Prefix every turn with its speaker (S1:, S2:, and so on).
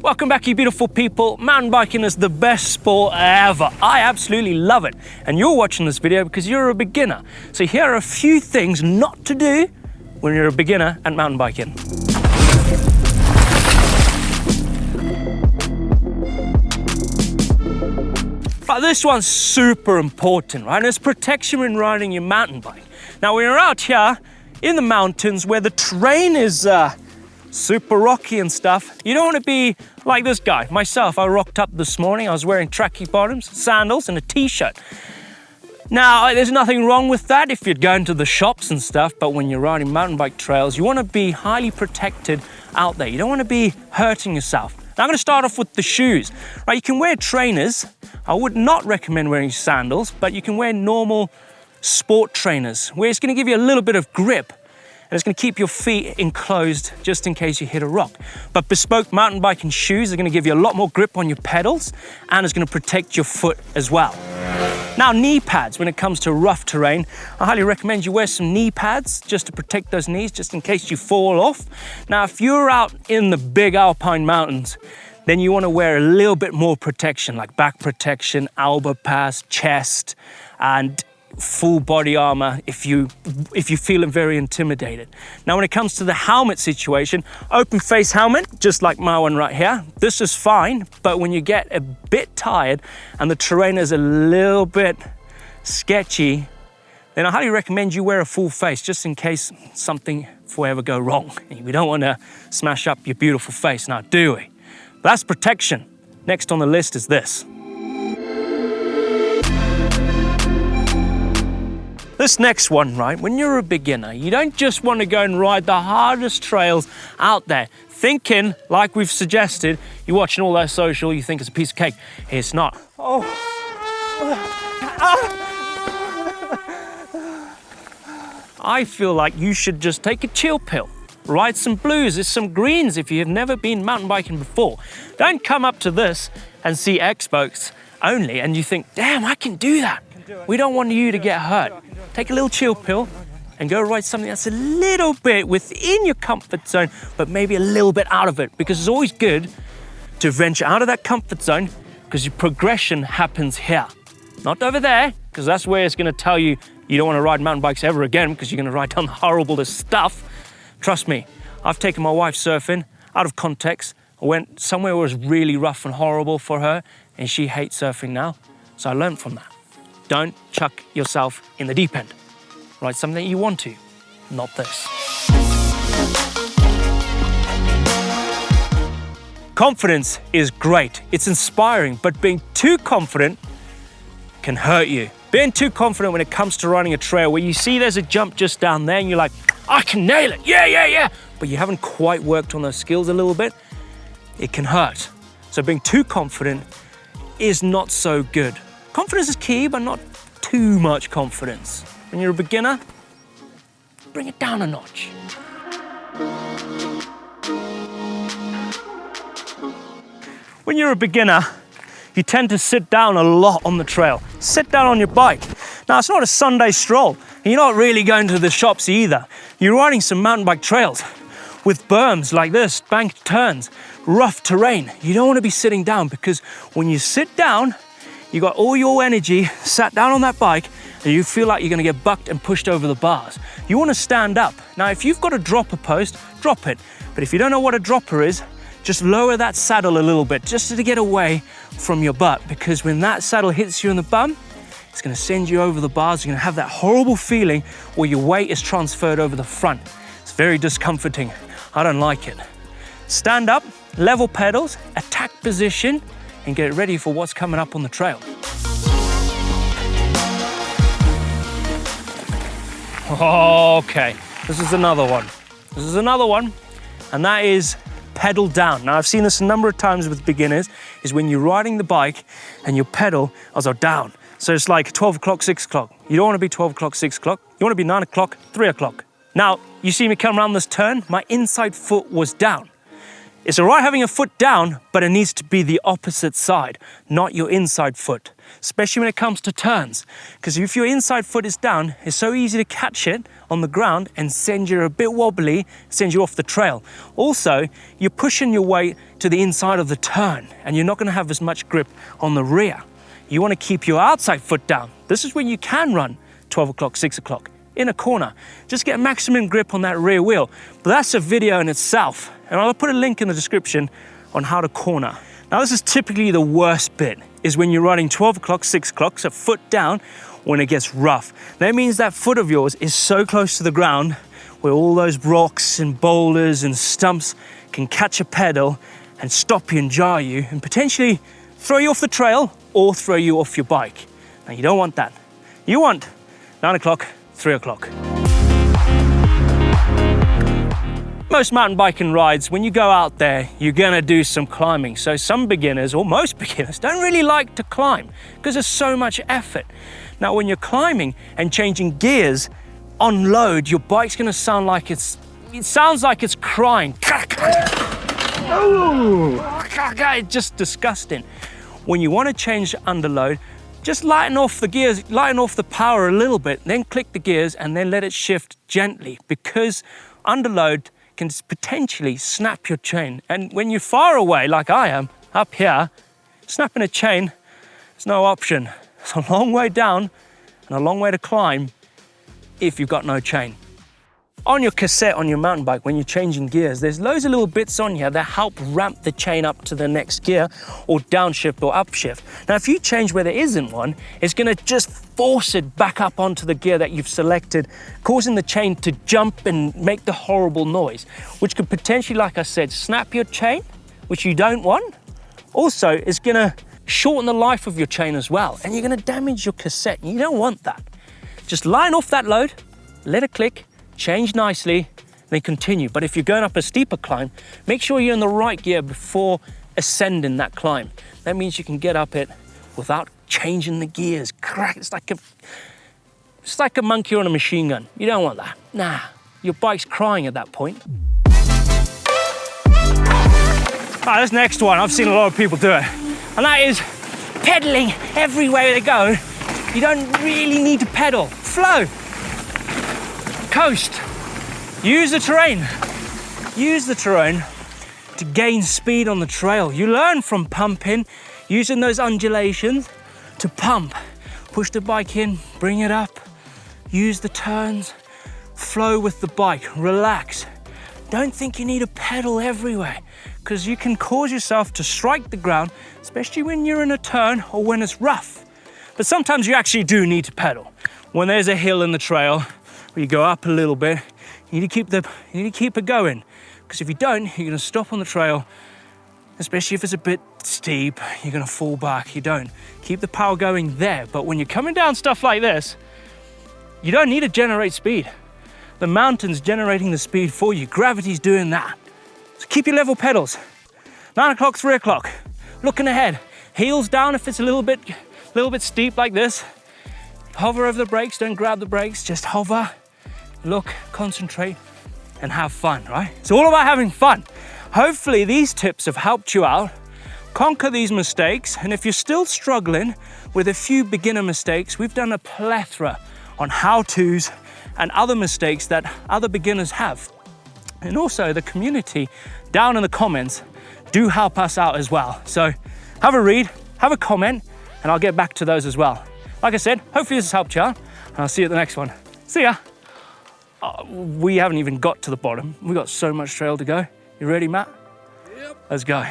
S1: Welcome back, you beautiful people. Mountain biking is the best sport ever. I absolutely love it. And you're watching this video because you're a beginner. So here are a few things not to do when you're a beginner at mountain biking. But this one's super important, right? And it's protection when riding your mountain bike. Now, when you're out here in the mountains where the terrain is super rocky and stuff, you don't want to be like this guy. Myself, I rocked up this morning. I was wearing tracky bottoms, sandals, and a t-shirt. Now, there's nothing wrong with that if you're going to the shops and stuff, but when you're riding mountain bike trails, you want to be highly protected out there. You don't want to be hurting yourself. Now, I'm going to start off with the shoes. Right, you can wear trainers. I would not recommend wearing sandals, but you can wear normal sport trainers where it's going to give you a little bit of grip. And it's going to keep your feet enclosed just in case you hit a rock. But bespoke mountain biking shoes are going to give you a lot more grip on your pedals, and it's going to protect your foot as well. Now, knee pads, when it comes to rough terrain, I highly recommend you wear some knee pads just to protect those knees, just in case you fall off. Now, if you're out in the big alpine mountains, then you want to wear a little bit more protection, like back protection, elbow pads, chest, and full body armor if you're feeling very intimidated. Now, when it comes to the helmet situation, open face helmet, just like my one right here, this is fine. But when you get a bit tired and the terrain is a little bit sketchy, then I highly recommend you wear a full face just in case something will ever go wrong. We don't want to smash up your beautiful face now, do we? But that's protection. Next on the list is this. This next one, right, when you're a beginner, you don't just want to go and ride the hardest trails out there, thinking, like we've suggested, you're watching all that social, you think it's a piece of cake. It's not. Oh. I feel like you should just take a chill pill. Ride some blues, there's some greens if you have never been mountain biking before. Don't come up to this and see experts only and you think, damn, I can do that. We don't want you to get hurt. Take a little chill pill and go ride something that's a little bit within your comfort zone, but maybe a little bit out of it, because it's always good to venture out of that comfort zone because your progression happens here, not over there, because that's where it's going to tell you you don't want to ride mountain bikes ever again because you're going to ride down the horriblest stuff. Trust me, I've taken my wife surfing out of context. I went somewhere where it was really rough and horrible for her, and she hates surfing now, so I learned from that. Don't chuck yourself in the deep end. Ride something that you want to, not this. Confidence is great. It's inspiring, but being too confident can hurt you. Being too confident when it comes to riding a trail where you see there's a jump just down there and you're like, I can nail it, yeah. But you haven't quite worked on those skills a little bit, it can hurt. So being too confident is not so good. Confidence is key, but not too much confidence. When you're a beginner, bring it down a notch. When you're a beginner, you tend to sit down a lot on the trail. Sit down on your bike. Now, it's not a Sunday stroll, and you're not really going to the shops either. You're riding some mountain bike trails with berms like this, banked turns, rough terrain. You don't want to be sitting down, because when you sit down, you got all your energy sat down on that bike and you feel like you're going to get bucked and pushed over the bars. You want to stand up. Now, if you've got a dropper post, drop it. But if you don't know what a dropper is, just lower that saddle a little bit just to get away from your butt, because when that saddle hits you in the bum, it's going to send you over the bars. You're going to have that horrible feeling where your weight is transferred over the front. It's very discomforting. I don't like it. Stand up, level pedals, attack position, and get ready for what's coming up on the trail. Okay, this is another one. And that is pedal down. Now, I've seen this a number of times with beginners, is when you're riding the bike and your pedals are down. So it's like 12 o'clock, 6 o'clock. You don't want to be 12 o'clock, 6 o'clock. You want to be 9 o'clock, 3 o'clock. Now, you see me come around this turn, my inside foot was down. It's all right having a foot down, but it needs to be the opposite side, not your inside foot, especially when it comes to turns. Because if your inside foot is down, it's so easy to catch it on the ground and send you a bit wobbly, send you off the trail. Also, you're pushing your weight to the inside of the turn and you're not going to have as much grip on the rear. You want to keep your outside foot down. This is when you can run 12 o'clock, 6 o'clock in a corner. Just get maximum grip on that rear wheel. But that's a video in itself. And I'll put a link in the description on how to corner. Now this is typically the worst bit, is when you're running 12 o'clock, 6 o'clock, so foot down when it gets rough. That means that foot of yours is so close to the ground where all those rocks and boulders and stumps can catch a pedal and stop you and jar you and potentially throw you off the trail or throw you off your bike. Now you don't want that. You want 9 o'clock, 3 o'clock. Most mountain biking rides, when you go out there, you're gonna do some climbing. So some beginners, or most beginners, don't really like to climb because there's so much effort. Now, when you're climbing and changing gears on load, your bike's gonna sound like it sounds like it's crying. Oh, it's just disgusting. When you wanna change under load, just lighten off the gears, lighten off the power a little bit, then click the gears and then let it shift gently, because under load can potentially snap your chain. And when you're far away, like I am, up here, snapping a chain is no option. It's a long way down and a long way to climb if you've got no chain. On your cassette, on your mountain bike, when you're changing gears, there's loads of little bits on here that help ramp the chain up to the next gear or downshift or upshift. Now, if you change where there isn't one, it's gonna just force it back up onto the gear that you've selected, causing the chain to jump and make the horrible noise, which could potentially, like I said, snap your chain, which you don't want. Also, it's gonna shorten the life of your chain as well, and you're gonna damage your cassette, and you don't want that. Just line off that load, let it click, change nicely, then continue. But if you're going up a steeper climb, make sure you're in the right gear before ascending that climb. That means you can get up it without changing the gears. Crack! It's like a monkey on a machine gun. You don't want that. Nah, your bike's crying at that point. Right, this next one, I've seen a lot of people do it, and that is pedaling everywhere they go. You don't really need to pedal. Flow. Coast. Use the terrain. Use the terrain to gain speed on the trail. You learn from pumping, using those undulations to pump. Push the bike in, bring it up, use the turns, flow with the bike, relax. Don't think you need to pedal everywhere, because you can cause yourself to strike the ground, especially when you're in a turn or when it's rough. But sometimes you actually do need to pedal. When there's a hill in the trail, where you go up a little bit, you need to keep it going. Because if you don't, you're gonna stop on the trail, especially if it's a bit steep, you're gonna fall back. You don't. Keep the power going there. But when you're coming down stuff like this, you don't need to generate speed. The mountain's generating the speed for you. Gravity's doing that. So keep your level pedals. 9 o'clock, 3 o'clock. Looking ahead. Heels down if it's a little bit steep like this. Hover over the brakes, don't grab the brakes, just hover, look, concentrate, and have fun, right? It's all about having fun. Hopefully these tips have helped you out. Conquer these mistakes, and if you're still struggling with a few beginner mistakes, we've done a plethora on how-tos and other mistakes that other beginners have. And also the community down in the comments do help us out as well. So have a read, have a comment, and I'll get back to those as well. Like I said, hopefully this has helped you out, and I'll see you at the next one. See ya. We haven't even got to the bottom. We've got so much trail to go. You ready, Matt? Yep. Let's go.